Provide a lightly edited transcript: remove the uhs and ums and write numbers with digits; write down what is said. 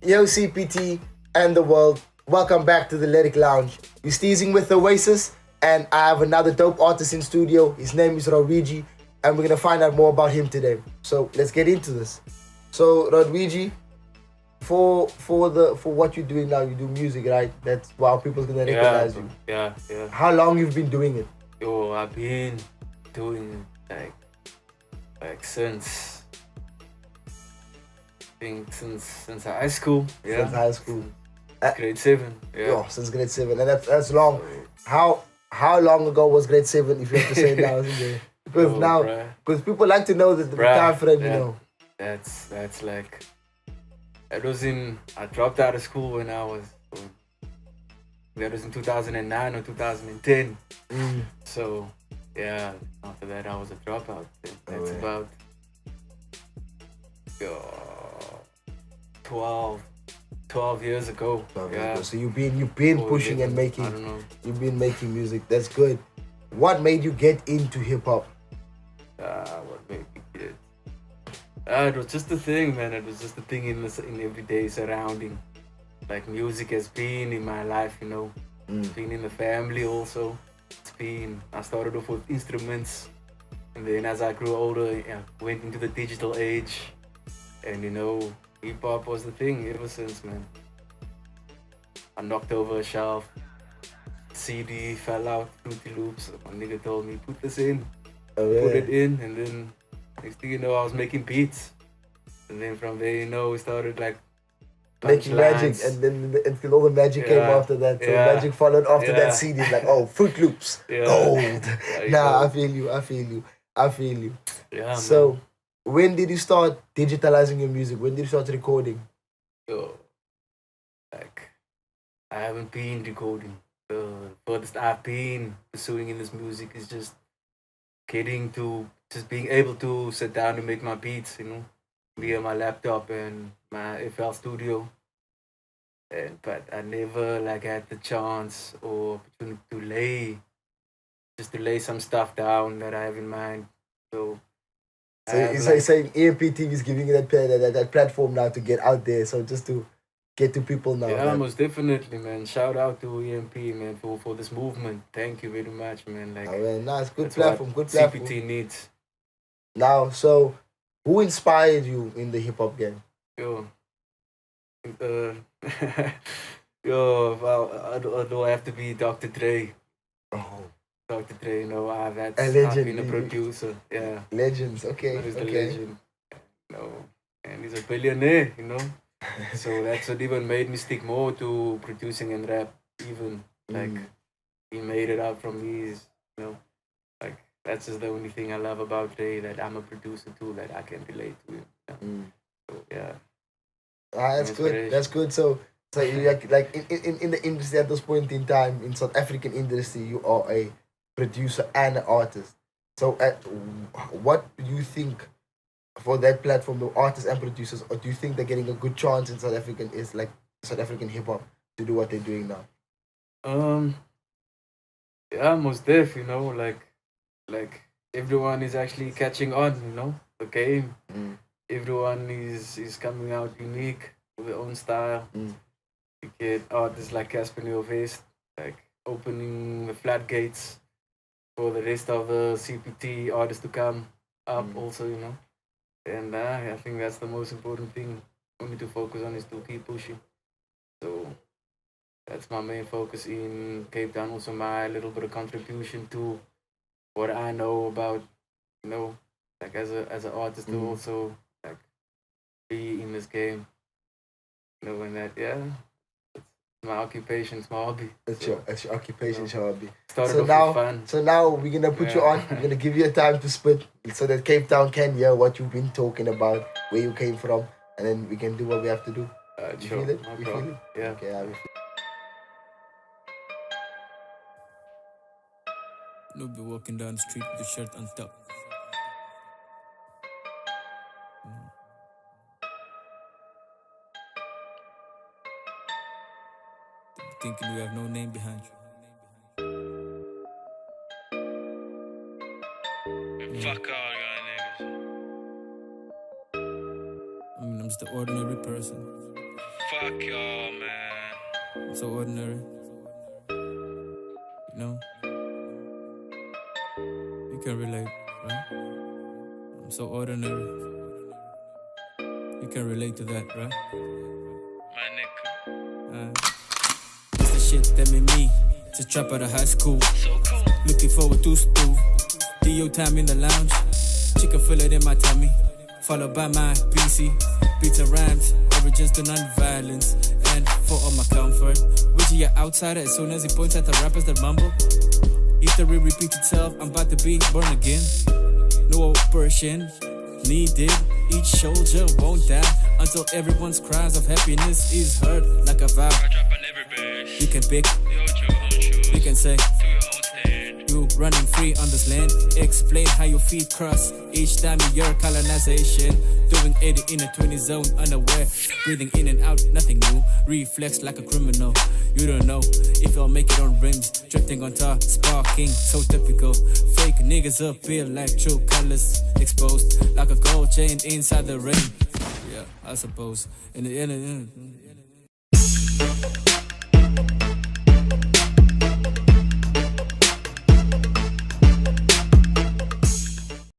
Yo, CPT and the world. Welcome back to the Lyric Lounge. You're Steezing with Oasis, and I have another dope artist in studio. His name is Rodweegy, and we're gonna find out more about him today. So let's get into this. So Rodweegy, for what you're doing now, you do music, right? That's why people's gonna recognize you. Yeah. How long you've been doing it? Yo, I've been doing like since since high school. Yeah. Since high school. Grade 7. Yeah. Yo, since grade 7, and that's long. How long ago was grade 7? If you have to say now, because people like to know the time frame, you know. That's like I dropped out of school when that was in 2009 or 2010. So yeah, after that I was a dropout. That's about 12 years ago. 12 years ago. So you've been pushing and making. I don't know. You've been making music. That's good. What made you get into hip hop? What made me get? It was just a thing, man. It was just a thing in everyday surrounding. Like music has been in my life, you know. It's been in the family also. I started off with instruments, and then as I grew older, I went into the digital age, and you know, hip hop was the thing ever since, man. I knocked over a shelf, CD fell out, Fruity Loops. My nigga told me, put this in, put it in, and then next thing you know, I was making beats, and then from there, you know, we started like making magic, and then until all the magic came after that. So magic followed after that CD. Like, oh, Fruit Loops, gold. Nah, I feel you. Yeah. So, man. When did you start digitalizing your music? When did you start recording? I haven't been recording. The furthest I've been pursuing in this music is just being able to sit down and make my beats, you know, via my laptop and my FL Studio. But I never had the chance or opportunity to lay some stuff down that I have in mind. So you're saying EmpTv is giving you that platform now to get out there, so just to get to people now. Yeah, most definitely, man. Shout out to EMP, man, for this movement. Thank you very much, man. It's good platform. CPT needs. Now, so who inspired you in the hip hop game? Well, do I have to be Dr. Dre? Oh. Dr. Dre, you know, I've been a producer. Yeah. Legends, okay. He's the legend. You know, and he's a billionaire, you know. So that's what even made me stick more to producing and rap. Even he made it up from his, you know, that's just the only thing I love about Dre, that I'm a producer too, that I can relate to him. So yeah. That's good. That's good. So you like in the industry at this point in time, in South African industry, you are a producer and an artist. So what do you think for that platform, the artists and producers, or do you think they're getting a good chance in South African hip hop to do what they're doing now? Yeah, most def, you know, like everyone is actually catching on, you know, the game. Everyone is coming out unique with their own style. You get artists like Casper Nyovest, like opening the floodgates for the rest of the CPT artists to come up also, you know. And I think that's the most important thing for me to focus on, is to keep pushing. So that's my main focus in Cape Town. Also my little bit of contribution to what I know about, you know, like as an artist to also like be in this game. You know, and that, my occupation, it's my hobby. It's your occupation, it's your hobby. Started off with fun. So now we're gonna put you on. We're gonna give you a time to spit so that Cape Town can hear what you've been talking about, where you came from, and then we can do what we have to do. You feel it? No you problem. feel it? Yeah. Okay, I will feel No be walking down the street with the shirt untucked. Thinking you have no name behind you. Fuck all y'all niggas. I mean, I'm just an ordinary person. Fuck y'all, man. I'm so ordinary. You know? You can relate, right? I'm so ordinary. You can relate to that, right? My nigga. It's the shit that made me to drop out of high school. So cool. Looking forward to school. DO time in the lounge. Chicken fillet in my tummy. Followed by my PC. Beats and rhymes. Origins to non-violence. And for all my comfort. Witchy, you're outsider as soon as he points at the rappers that mumble. History repeats itself. I'm about to be born again. No oppression needed. Each soldier won't die until everyone's cries of happiness is heard like a vow. I drop on every verse. You can pick, You hold your own shoes. you can say, Do your own stand. you running free on this land. Explain how your feet cross each time you hear colonization. Doing 80 in a 20 zone, unaware. Breathing in and out, nothing new. Reflex like a criminal. You don't know if I'll make it on rims. Drifting on top, sparking, so typical. Fake niggas appear like true colors. Exposed like a gold chain inside the ring. Yeah, I suppose. In the end,